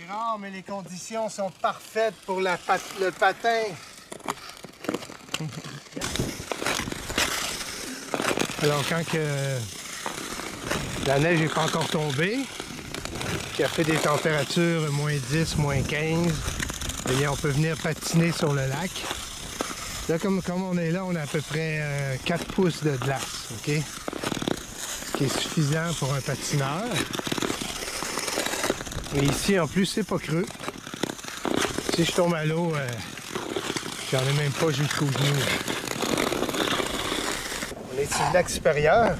C'est rare, mais les conditions sont parfaites pour le patin. Alors, quand que la neige n'est pas encore tombée, qu'il a fait des températures moins 10, moins 15, eh bien, on peut venir patiner sur le lac. Là, comme on est là, on a à peu près 4 pouces de glace, OK? Ce qui est suffisant pour un patineur. Mais ici, en plus, c'est pas creux. Si je tombe à l'eau, j'en ai même pas jusqu'aux genoux. On est sur le lac supérieur.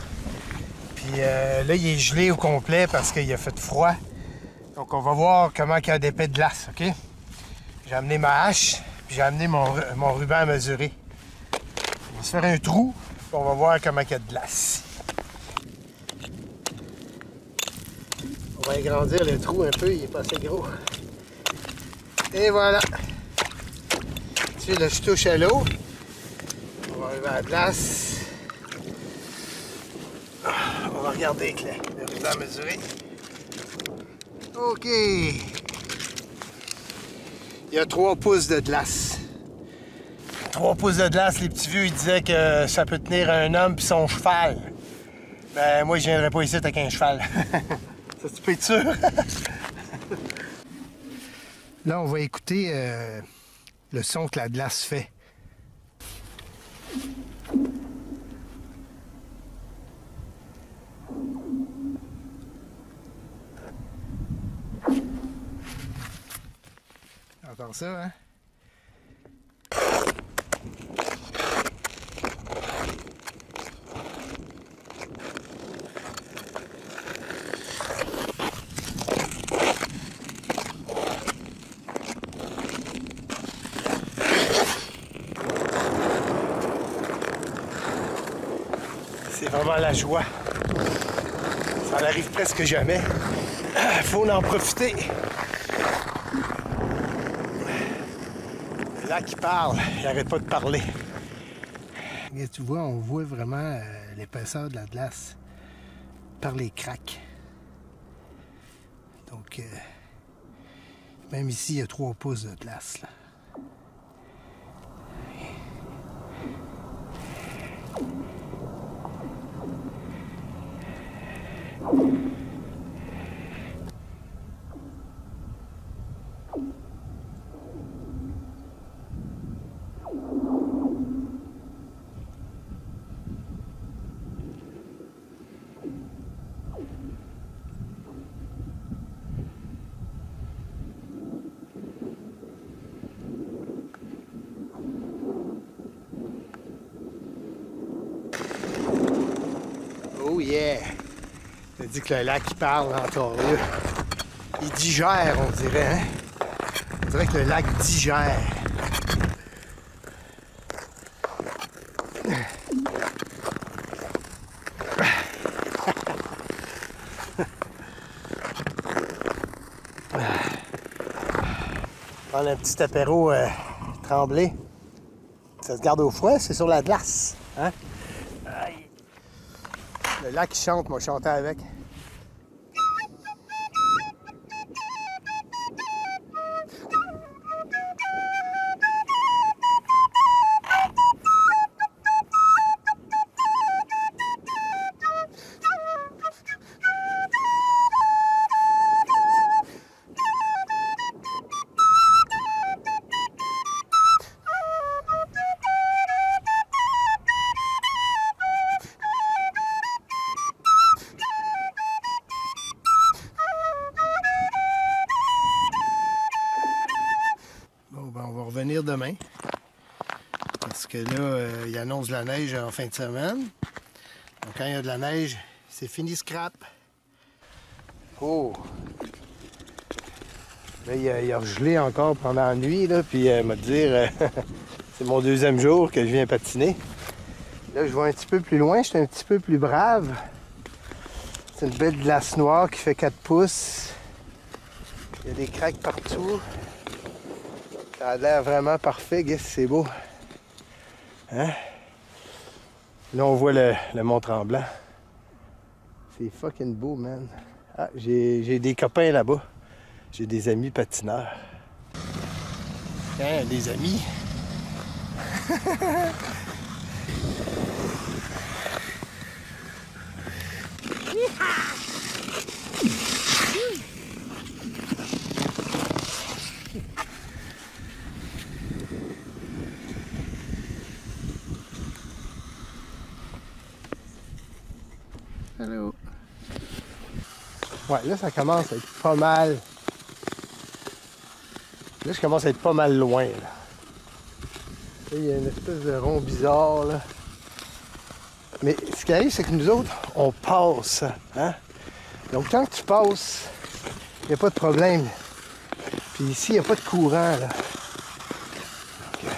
Puis là, il est gelé au complet parce qu'il a fait froid. Donc, on va voir comment il y a des pets de glace, OK? J'ai amené ma hache, puis j'ai amené mon ruban à mesurer. On va se faire un trou, puis on va voir comment il y a de glace. On va agrandir le trou un peu, il est pas assez gros. Et voilà. Tu sais, là, je touche à l'eau. On va arriver à la glace. On va regarder avec le ruban à mesurer. OK. Il y a 3 pouces de glace. 3 pouces de glace, les petits vieux, ils disaient que ça peut tenir un homme puis son cheval. Ben, moi, je viendrais pas ici avec un cheval. Ça, tu peux être sûr? Là, on va écouter le son que la glace fait. Entends ça, hein? C'est vraiment la joie. Ça n'arrive presque jamais. Il faut en profiter. Le lac, il parle. Il n'arrête pas de parler. Et tu vois, on voit vraiment l'épaisseur de la glace par les craques. Donc, même ici, il y a 3 pouces de glace, là. Oh yeah! Ça dit que le lac il parle encore là. Il digère, on dirait, hein? On dirait que le lac digère. Prendre un petit apéro tremblé. Ça se garde au froid, c'est sur la glace. Hein? Aïe. Le lac il chante, moi je chantais avec. Revenir demain parce que là, il annonce de la neige en fin de semaine. Donc quand il y a de la neige, c'est fini scrap. Oh! Là, il a gelé encore pendant la nuit, là, puis m'a dire, c'est mon 2e jour que je viens patiner. Là, je vois un petit peu plus loin, je suis un petit peu plus brave. C'est une belle glace noire qui fait 4 pouces. Il y a des craques partout. Ça a l'air vraiment parfait, guess, c'est beau. Hein? Là, on voit le Mont-Tremblant. C'est fucking beau, man. Ah, j'ai des copains là-bas. J'ai des amis patineurs. Hein, des amis. Hello. Ouais, là, ça commence à être pas mal. Là, je commence à être pas mal loin, là. Là, il y a une espèce de rond bizarre, là. Mais ce qui arrive, c'est que nous autres, on passe, hein? Donc, tant que tu passes, il n'y a pas de problème. Puis ici, il n'y a pas de courant, là. Donc,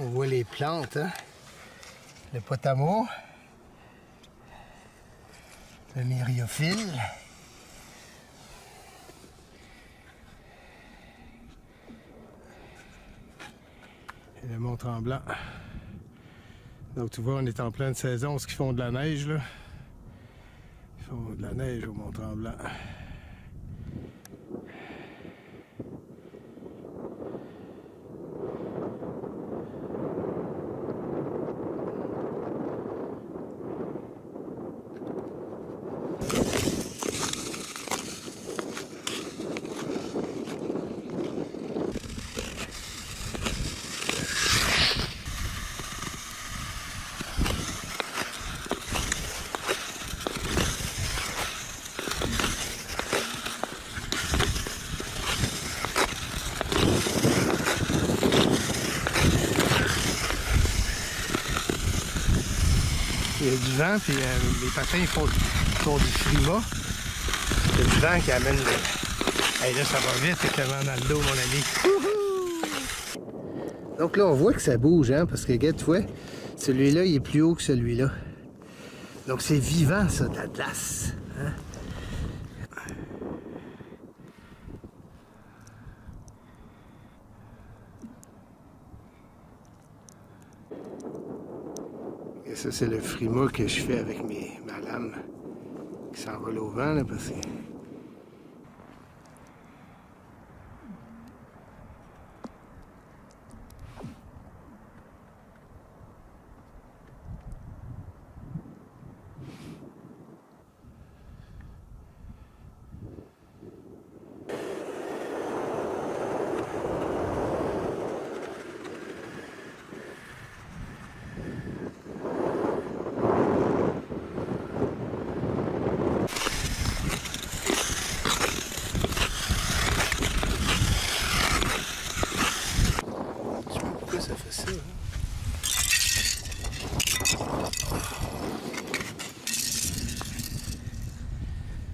on voit les plantes, hein? Le potamo. Le myriophile. Et le Mont-Tremblant. Donc tu vois, on est en pleine saison, ce qu'ils font de la neige, là. Ils font de la neige au Mont-Tremblant. Il y a du vent, puis les patins font du frima. Il y a du vent qui amène le... Hey, là, ça va vite, c'est clairement dans le dos, mon ami. Donc là, on voit que ça bouge, hein, parce que, regarde, tu vois, celui-là, il est plus haut que celui-là. Donc c'est vivant, ça, de la glace. Hein? Et ça, c'est le frima que je fais avec ma lame qui s'envole au vent, là, parce que... Pourquoi ça fait ça, hein?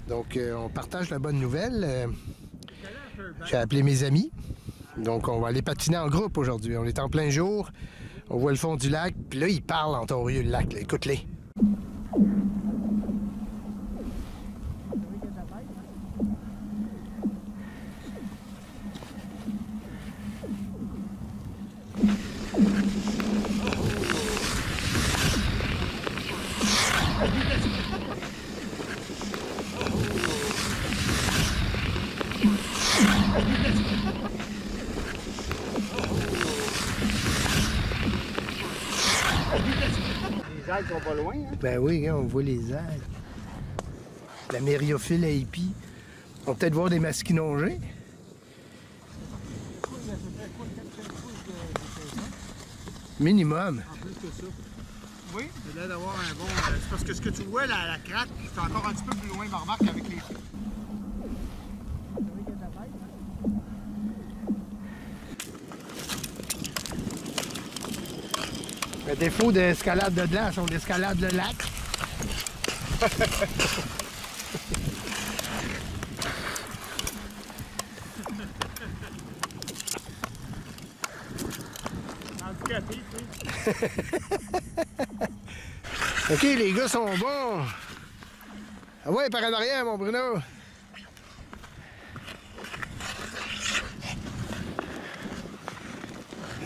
Donc, on partage la bonne nouvelle. J'ai appelé mes amis. Donc, on va aller patiner en groupe aujourd'hui. On est en plein jour. On voit le fond du lac. Puis là, ils parlent en Ontario, le lac. Écoute-les. Les algues sont pas loin, hein? Ben oui, on voit les algues. La myriophile hippie. On va peut-être voir des masquinongés. Minimum. En plus que ça. Oui, c'est là d'avoir un bon... c'est parce que ce que tu vois, la craque, c'est encore un petit peu plus loin, ma remarque, avec les... À défaut d'escalade de glace, on escalade le lac. Handicapé, tu sais. OK, les gars sont bons. Ah ouais, par en arrière, mon Bruno.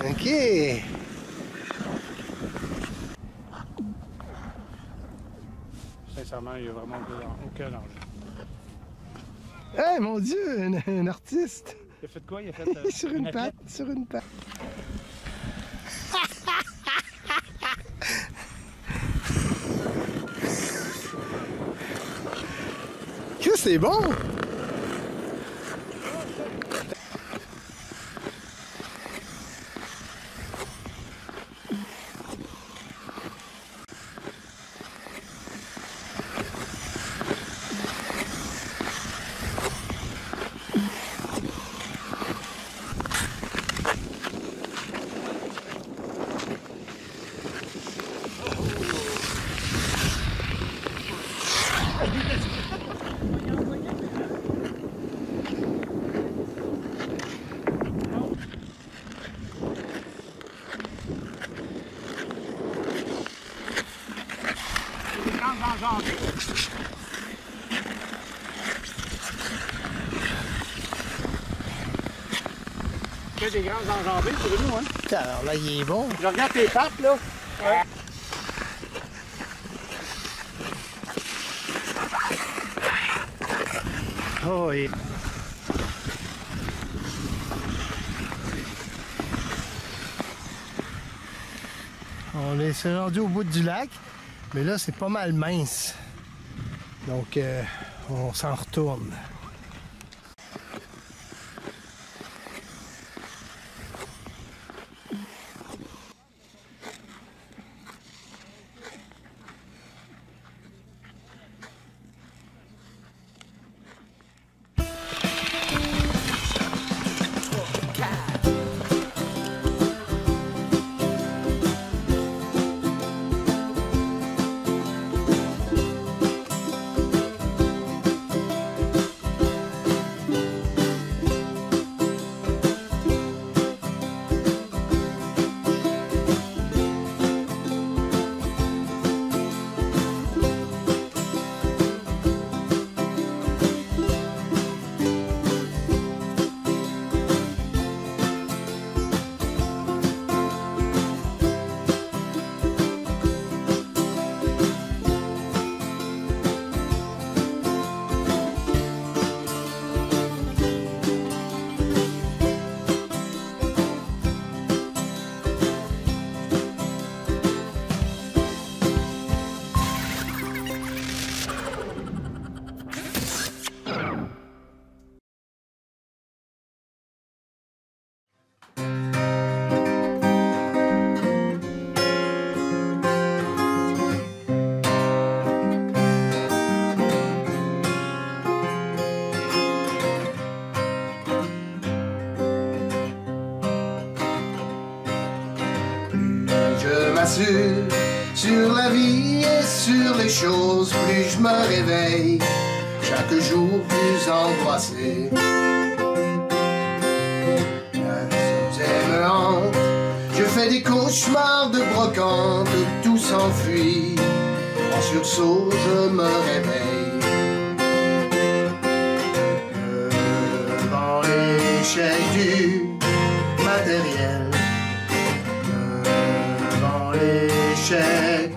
OK. Sincèrement, il n'y a vraiment aucun danger. Hey, mon Dieu, un artiste! Il a fait quoi? Il a fait sur une patte, sur une patte. Que c'est bon! Tu fais des grandes enjambées sur nous, hein? Alors là, il est bon. Je regarde tes pattes, là. Ouais. Oh, et... On est rendu au bout du lac, mais là, c'est pas mal mince. Donc, on s'en retourne. Sur la vie et sur les choses, plus je me réveille, chaque jour plus angoissé. Me hante, je fais des cauchemars de brocante, tout s'enfuit, en sursaut je me réveille. Devant l'échec du matériel, l'échec,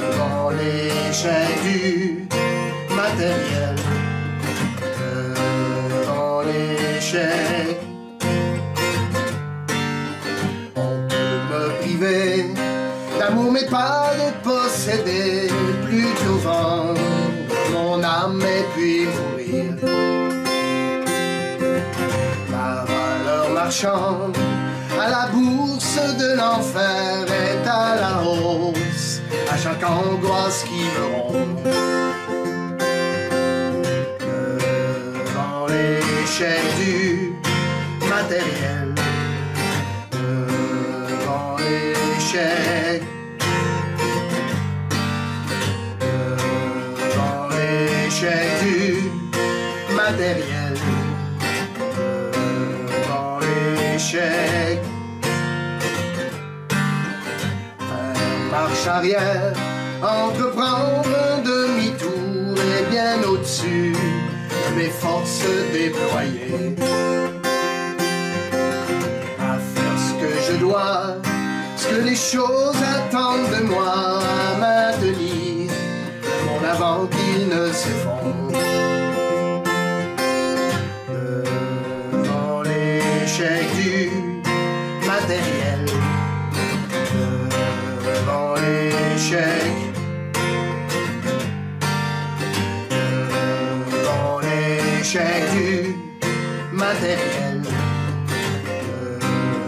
devant l'échec du matériel, devant l'échec, on peut me priver d'amour mais pas de posséder, plutôt vendre mon âme et puis mourir. Ma valeur marchande à la bourse de l'enfer est à la hausse, à chaque angoisse qui me ronde. Devant l'échec du matériel, devant l'échec, devant l'échec du matériel, devant l'échec. Marche arrière, entreprendre un demi-tour est bien au-dessus de mes forces déployées. À faire ce que je dois, ce que les choses attendent de moi, à maintenir mon avant qui l'échec, devant l'échec du matériel,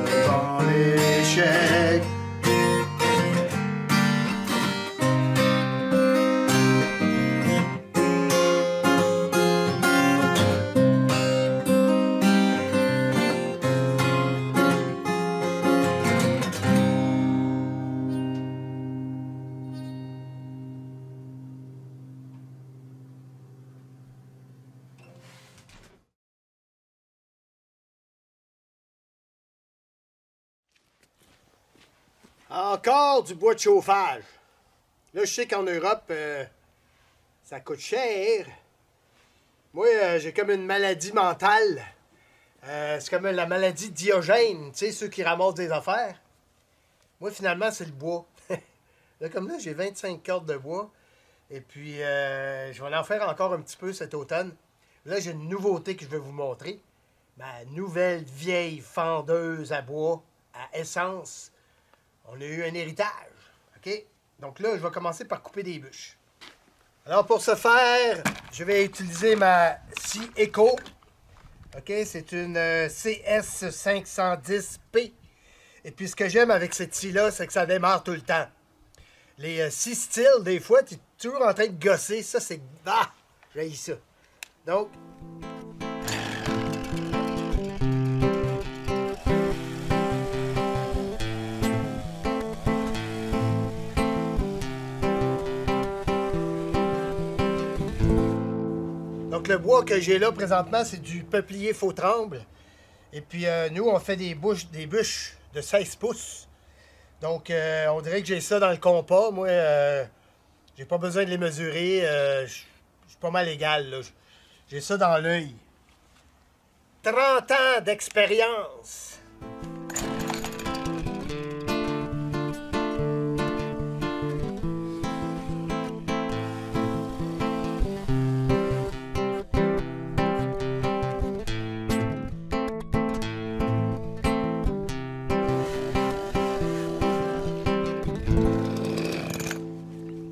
devant l'échec. Encore du bois de chauffage. Là, je sais qu'en Europe, ça coûte cher. Moi, j'ai comme une maladie mentale. C'est comme la maladie de Diogène, tu sais, ceux qui ramassent des affaires. Moi, finalement, c'est le bois. Là, comme là, j'ai 25 cordes de bois. Et puis, je vais en faire encore un petit peu cet automne. Là, j'ai une nouveauté que je vais vous montrer. Ma nouvelle vieille fendeuse à bois à essence. On a eu un héritage, OK? Donc là, je vais commencer par couper des bûches. Alors, pour ce faire, je vais utiliser ma scie Eco. OK? C'est une CS510P. Et puis, ce que j'aime avec cette scie-là, c'est que ça démarre tout le temps. Les scies styles, des fois, tu es toujours en train de gosser. Ça, c'est... Ah! J'haïs ça. Donc... Donc, le bois que j'ai là présentement, c'est du peuplier faux-tremble. Et puis, nous, on fait des bûches de 16 pouces. Donc, on dirait que j'ai ça dans le compas. Moi, j'ai pas besoin de les mesurer. Je suis pas mal égal, là. J'ai ça dans l'œil. 30 ans d'expérience.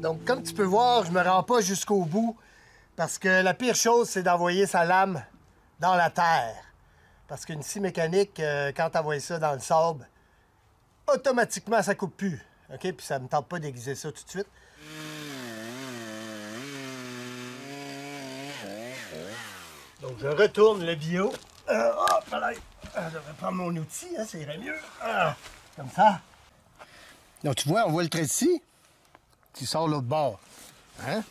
Donc, comme tu peux voir, je me rends pas jusqu'au bout parce que la pire chose, c'est d'envoyer sa lame dans la terre. Parce qu'une scie mécanique, quand tu envoies ça dans le sable, automatiquement, ça coupe plus. OK? Puis ça me tente pas d'aiguiser ça tout de suite. Donc, je retourne le bio. Hop, là, je devrais prendre mon outil, hein, ça irait mieux. Comme ça. Donc, tu vois, on voit le trait de scie qui sort l'autre bord. Hein?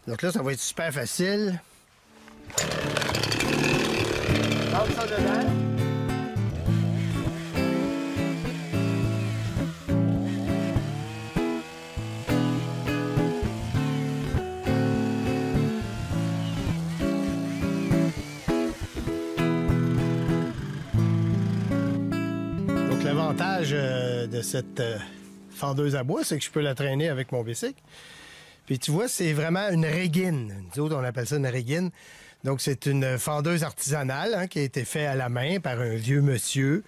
Donc là, ça va être super facile. Rentre ça dedans. Donc l'avantage de cette fendeuse à bois, c'est que je peux la traîner avec mon bicycle. Puis tu vois, c'est vraiment une régine. Nous autres, on appelle ça une régine. Donc, c'est une fendeuse artisanale, hein, qui a été faite à la main par un vieux monsieur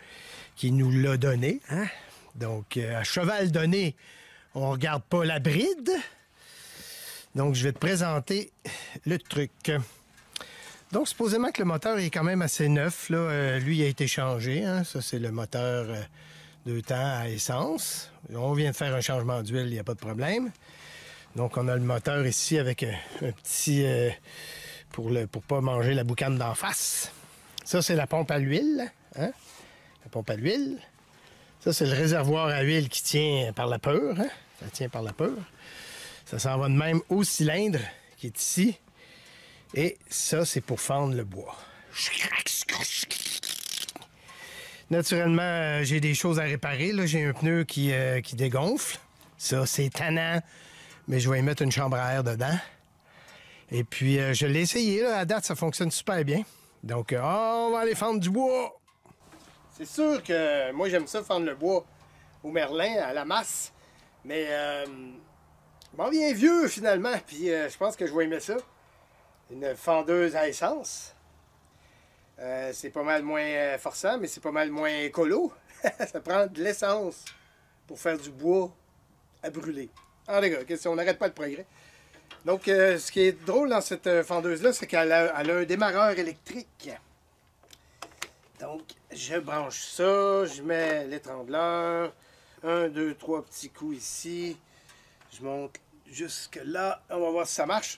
qui nous l'a donnée. Hein? Donc, à cheval donné, on ne regarde pas la bride. Donc, je vais te présenter le truc. Donc, supposément que le moteur est quand même assez neuf. Là. Lui, il a été changé. Hein? Ça, c'est le moteur 2 temps à essence. On vient de faire un changement d'huile, il n'y a pas de problème. Donc, on a le moteur ici avec un petit... pour pas manger la boucane d'en face. Ça, c'est la pompe à l'huile. Hein? La pompe à l'huile. Ça, c'est le réservoir à huile qui tient par la peur. Hein? Ça tient par la peur. Ça s'en va de même au cylindre qui est ici. Et ça, c'est pour fendre le bois. Naturellement, j'ai des choses à réparer. Là, j'ai un pneu qui dégonfle. Ça, c'est tannant. Mais je vais y mettre une chambre à air dedans. Et puis, je l'ai essayé. Là. À date, ça fonctionne super bien. Donc, on va aller fendre du bois. C'est sûr que moi, j'aime ça fendre le bois au merlin, à la masse. Mais, je m'en viens vieux, finalement. Puis, je pense que je vais aimer ça. Une fendeuse à essence. C'est pas mal moins forçant, mais c'est pas mal moins écolo. Ça prend de l'essence pour faire du bois à brûler. En tout cas, on n'arrête pas le progrès. Donc, ce qui est drôle dans cette fendeuse-là, c'est qu'elle a un démarreur électrique. Donc, je branche ça, je mets l'étrangleur, 1, 2, 3 petits coups ici. Je monte jusque là, on va voir si ça marche.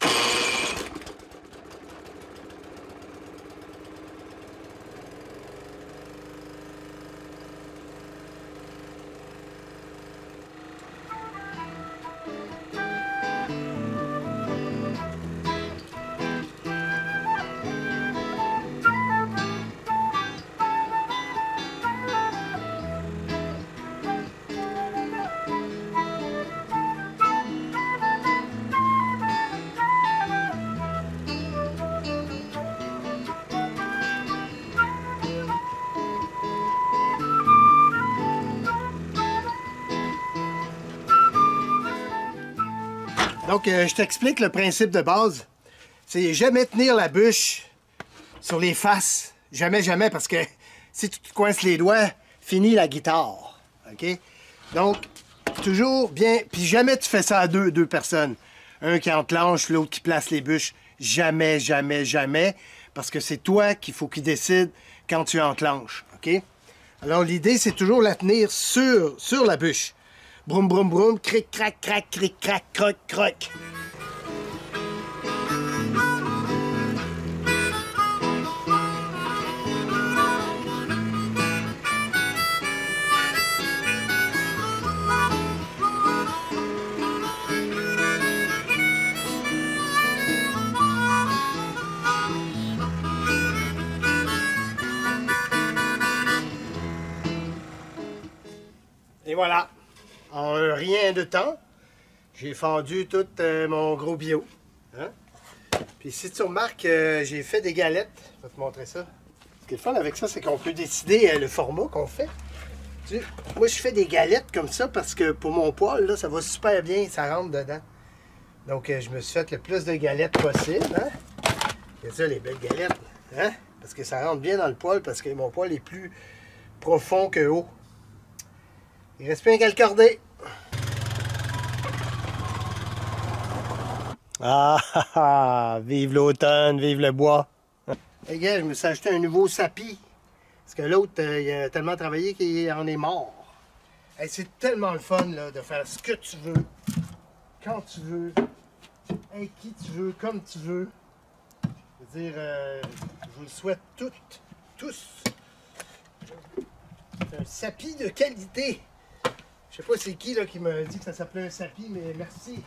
Donc, je t'explique le principe de base. C'est jamais tenir la bûche sur les faces. Jamais, jamais, parce que si tu te coinces les doigts, fini la guitare. OK? Donc, toujours bien... Puis jamais tu fais ça à deux personnes. Un qui enclenche, l'autre qui place les bûches. Jamais, jamais, jamais. Parce que c'est toi qu'il faut qu'il décide quand tu enclenches. OK? Alors, l'idée, c'est toujours la tenir sur la bûche. Broum, broum, broum, cric, crac, crac, cric, crac, croc, croc. Et voilà. En rien de temps, j'ai fendu tout mon gros bio. Hein? Puis si tu remarques, j'ai fait des galettes. Je vais te montrer ça. Ce qui est le fun avec ça, c'est qu'on peut décider le format qu'on fait. Tu sais, moi, je fais des galettes comme ça parce que pour mon poêle, là, ça va super bien, ça rentre dedans. Donc, je me suis fait le plus de galettes possible. Hein? C'est ça, les belles galettes. Hein? Parce que ça rentre bien dans le poêle parce que mon poêle est plus profond que haut. Il reste plus qu'à le corder. Ah, vive l'automne, vive le bois. Les gars, je me suis acheté un nouveau sapi. Parce que l'autre, il a tellement travaillé qu'il en est mort. Hey, c'est tellement le fun là, de faire ce que tu veux, quand tu veux, avec qui tu veux, comme tu veux. Je veux dire, je vous le souhaite tous. C'est un sapi de qualité. Je sais pas c'est qui là, qui m'a dit que ça s'appelait un sapi, mais merci.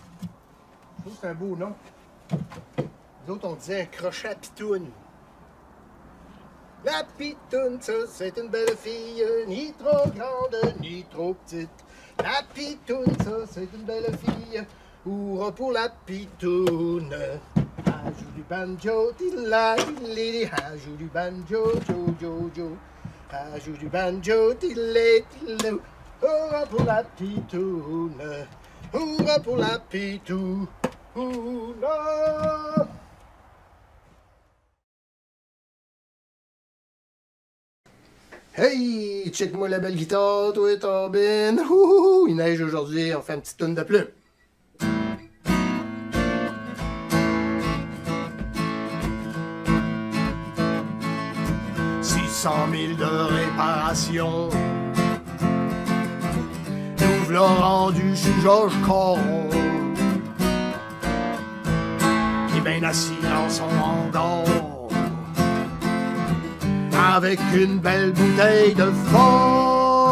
Je trouve que c'est un beau nom. Nous autres, on disait un crochet à pitoune. La pitoune, ça, c'est une belle fille, ni trop grande, ni trop petite. La pitoune, ça, c'est une belle fille. Hourra pour la pitoune. Elle joue du banjo, tila, tili, elle joue du banjo, jo, jo, jo. Elle joue du banjo, tila, tila. Hourra pour la pitoune, hourra pour la pitoune. Hey, check-moi la belle guitare, toi Torbin. Il neige aujourd'hui, on fait une petite toune de plume. 600 000 de réparation. Nous v'là rendu, je suis Georges Caron, qui est bien assis dans son hangar, avec une belle bouteille de fort.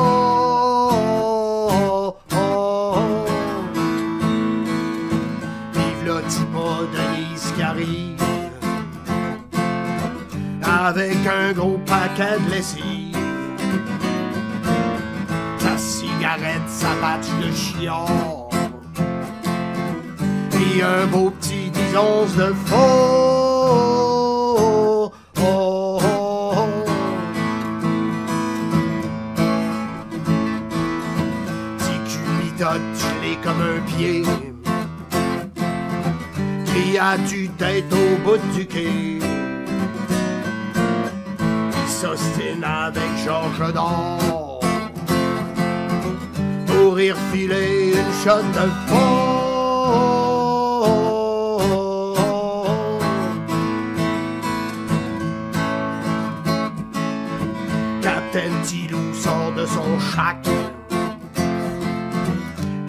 Vive le petit pas Denise qui arrive, avec un gros paquet de lessive. Sa cigarette, sa batch de chiard, et un beau petit 10 onces de faux. Gelé comme un pied, qui a du tête au bout du quai, qui s'ostine avec Georges d'Or pour y refiler une shot de fond. Capitaine Tilou sort de son shack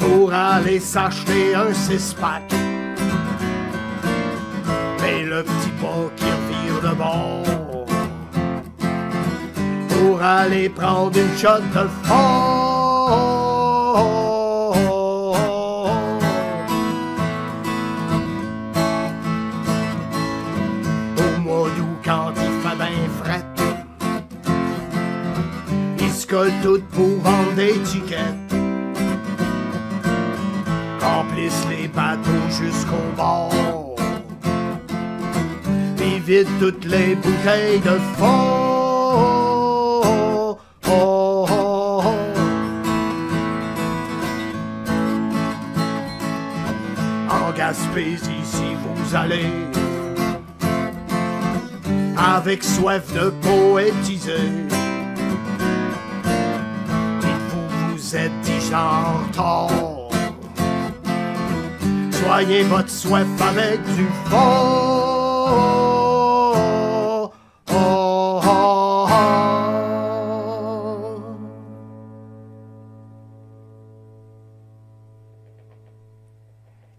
pour aller s'acheter un six-pack. Mais le petit pas qui revire de bord pour aller prendre une shot de fond. Au mois d'août, quand il fait ben fret, ils se collent toutes pour vendre des tickets, remplissent les bateaux jusqu'au bord, puis vident toutes les bouteilles de fond. En Gaspésie, si vous allez avec soif de poétiser, dites-vous vous êtes déjà en retard. Soignez votre soif avec du fond.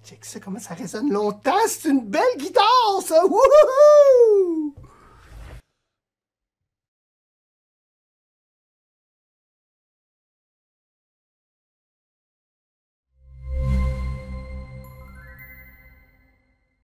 Check ça, comment ça résonne longtemps. C'est une belle guitare, ça! Wouhou!